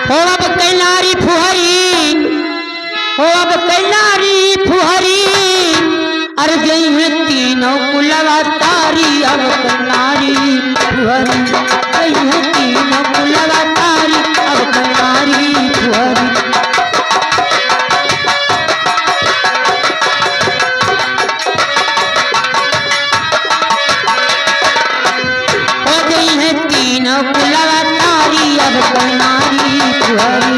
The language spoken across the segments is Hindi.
हो अब कैलारी फुहरी, हो अब कैलारी फुहरी, अरे गई है तीनों कुलवा तारी। अब कैलारी फुहरी गई है तीनों कुलवा तारी। अब कैलारी फुहरी हो गई है तीनों कुलवा तारी। अब कैलारी फुहरी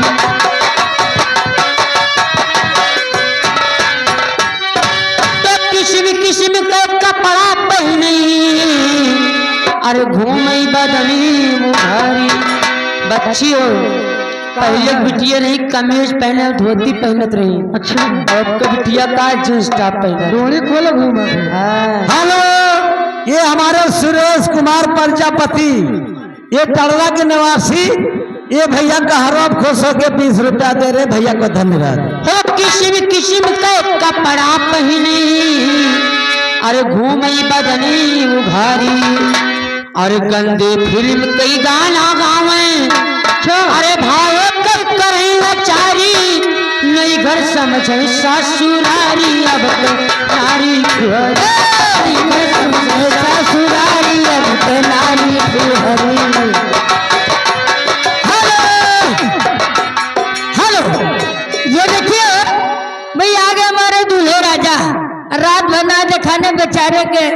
किस्म का कपड़ा पहने, अरे घूमई बदनी मुहारी। बच्चियों पहले बिटिया नहीं कमीज पहने धोती पहनत रही। अच्छा अब का बिटिया का जींस टॉप पहने रोड़ी खोलो घूम। हेलो, ये हमारे सुरेश कुमार प्रजापति, ये टड़वा के निवासी, ये भैया का हर आप खुश होके 20 रुपया दे रहे, भैया को धन्यवाद। हो किस्म किस्म का कपड़ा पहने, अरे घूमई बदनी उघारी। अरे गंदे फिल्म कई गाना गावे, अरे भाई कई करें लाचारी। नई घर समझे ससुरारी। अब नारी ससुरारी। अब नारी ये देखिए भाई आगे हमारे दूल्हे राजा रात बना दिखाने बेचारे के।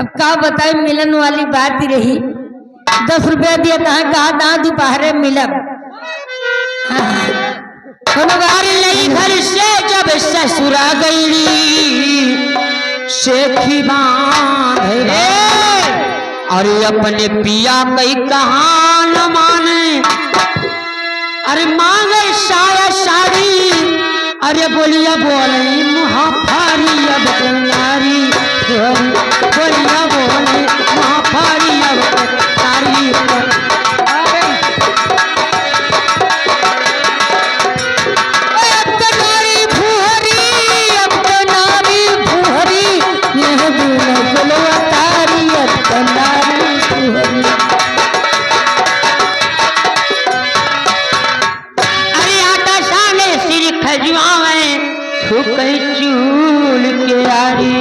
अब का बताए मिलन वाली बात ही रही। 10 रुपया दिया कहा था दोपहर मिलब। नहीं घर से जब ससुरा गई शेखी बांध, अरे अपने पिया कई कहा न माने। अरे मांगे साया साड़ी, अरे बोलिया बोले महाफारी। अब नारी बोलिया बोले महाफारी। अब नारी नारी फुहरी। अब नारी फुहरी यह बोलो तारी। अब नारी फुहरी खजुआवे ठुकई चूल के आरी।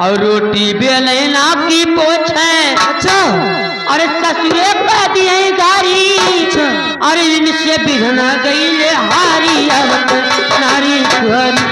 और रोटी बेलना की पोछे। अच्छा अरे ससुरे का दिए गारी। अरे इनसे बिघना गई ले हारी। अब नारी फुहरी